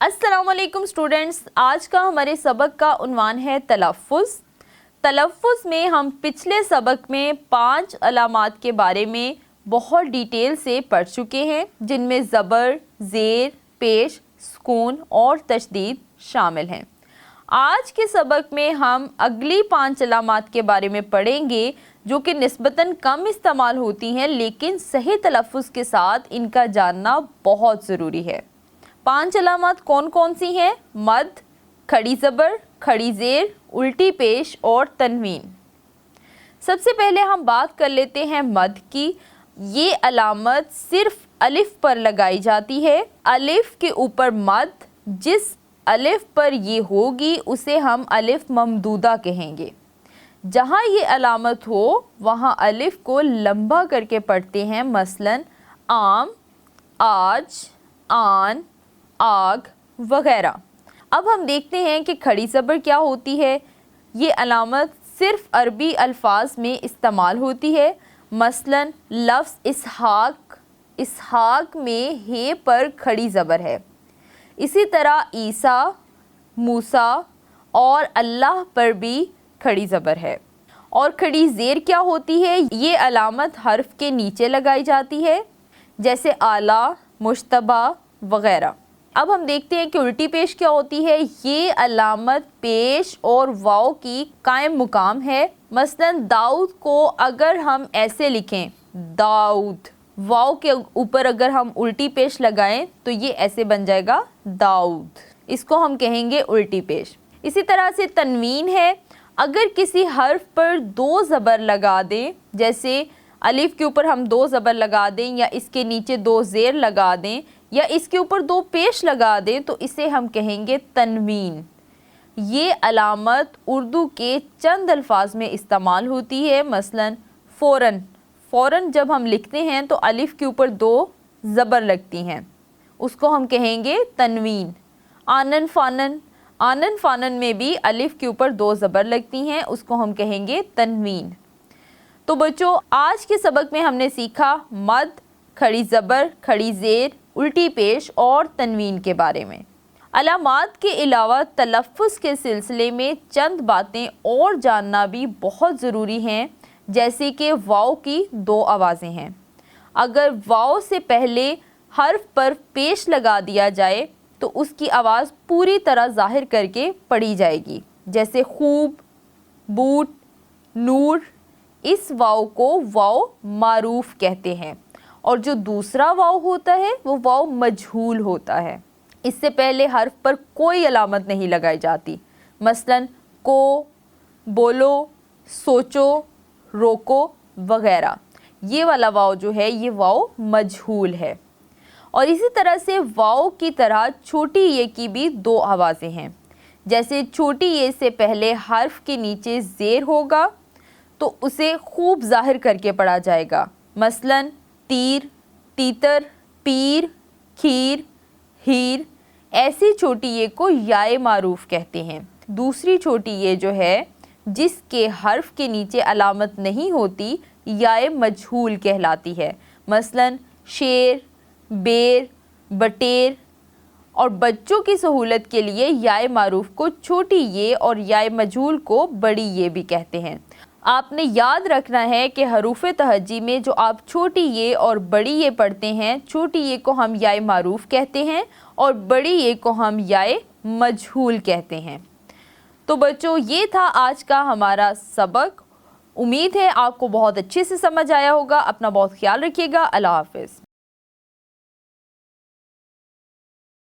अस्सलाम वालेकुम स्टूडेंट्स, आज का हमारे सबक का उन्वान है तलफ़्फ़ुज़। तलफ़्फ़ुज़ में हम पिछले सबक में 5 अलामात के बारे में बहुत डिटेल से पढ़ चुके हैं, जिनमें ज़बर, ज़ेर, पेश, सुकून और तशदीद शामिल हैं। आज के सबक में हम अगली 5 अलामात के बारे में पढ़ेंगे जो कि निस्बतन कम इस्तेमाल होती हैं, लेकिन सही तलफ़्फ़ुज़ के साथ इनका जानना बहुत ज़रूरी है। 5 अलामात कौन कौन सी हैं? मद, खड़ी ज़बर, खड़ी ज़ेर, उल्टी पेश और तनवीन। सबसे पहले हम बात कर लेते हैं मद की। ये अलामत सिर्फ अलिफ पर लगाई जाती है। अलिफ के ऊपर मद, जिस अलिफ पर ये होगी उसे हम अलिफ ममदूदा कहेंगे। जहाँ ये अलामत हो वहाँ अलिफ को लंबा करके पढ़ते हैं, मसलन आम, आज, आन, आग वगैरह। अब हम देखते हैं कि खड़ी ज़बर क्या होती है। ये अलामत सिर्फ अरबी अल्फाज में इस्तेमाल होती है, मसलन लफ्ज़ इसहाक, इसहाक में हे पर खड़ी ज़बर है। इसी तरह ईसा, मूसा और अल्लाह पर भी खड़ी ज़बर है। और खड़ी ज़ेर क्या होती है? ये अलामत हर्फ के नीचे लगाई जाती है, जैसे आला, मुश्तबा वगैरह। अब हम देखते हैं कि उल्टी पेश क्या होती है। ये अलामत पेश और वाव की कायम मुकाम है, मसलन दाऊद को अगर हम ऐसे लिखें दाऊद, वाव के ऊपर अगर हम उल्टी पेश लगाएं तो ये ऐसे बन जाएगा दाऊद, इसको हम कहेंगे उल्टी पेश। इसी तरह से तनवीन है, अगर किसी हर्फ पर 2 ज़बर लगा दें, जैसे अलिफ के ऊपर हम 2 ज़बर लगा दें या इसके नीचे 2 ज़ेर लगा दें या इसके ऊपर 2 पेश लगा दें तो इसे हम कहेंगे तनवीन। ये अलामत उर्दू के चंद अल्फाज में इस्तेमाल होती है, मसलन फ़ौरन। फ़ौरन जब हम लिखते हैं तो अलिफ के ऊपर 2 ज़बर लगती हैं, उसको हम कहेंगे तनवीन। आनन फ़ानन, आनन फ़ानन में भी अलिफ के ऊपर 2 ज़बर लगती हैं, उसको हम कहेंगे तनवीन। तो बच्चों, आज के सबक में हमने सीखा मद, खड़ी ज़बर, खड़ी ज़ेर, उल्टी पेश और तनवीन के बारे में। अलामात के अलावा तलफ़्फ़ुज़ के सिलसिले में चंद बातें और जानना भी बहुत ज़रूरी हैं, जैसे कि वाव की 2 आवाज़ें हैं। अगर वाव से पहले हर्फ पर पेश लगा दिया जाए तो उसकी आवाज़ पूरी तरह ज़ाहिर करके पढ़ी जाएगी, जैसे खूब, बूट, नूर। इस वाव को वाव मारूफ कहते हैं और जो दूसरा वाव होता है वो वाव मजहूल होता है। इससे पहले हर्फ पर कोई अलामत नहीं लगाई जाती, मसलन को, बोलो, सोचो, रोको वगैरह। ये वाला वाव जो है ये वाव मजहूल है। और इसी तरह से वाव की तरह छोटी ये की भी 2 आवाज़ें हैं, जैसे छोटी ये से पहले हर्फ के नीचे ज़ेर होगा तो उसे खूब ज़ाहिर करके पढ़ा जाएगा, मसलन तीर, तीतर, पीर, खीर, हीर। ऐसी छोटी ये को याए मारूफ कहते हैं। दूसरी छोटी ये जो है जिसके हर्फ के नीचे अलामत नहीं होती, याए मजहूल कहलाती है, मसलन शेर, बेर, बटेर। और बच्चों की सहूलत के लिए याए मारूफ को छोटी ये और याए मजहूल को बड़ी ये भी कहते हैं। आपने याद रखना है कि हरूफ तहज्जी में जो आप छोटी ये और बड़ी ये पढ़ते हैं, छोटी ये को हम याए मारूफ कहते हैं और बड़ी ये को हम याए मजहूल कहते हैं। तो बच्चों, ये था आज का हमारा सबक। उम्मीद है आपको बहुत अच्छे से समझ आया होगा। अपना बहुत ख्याल रखिएगा। अल्लाह हाफ़िज़।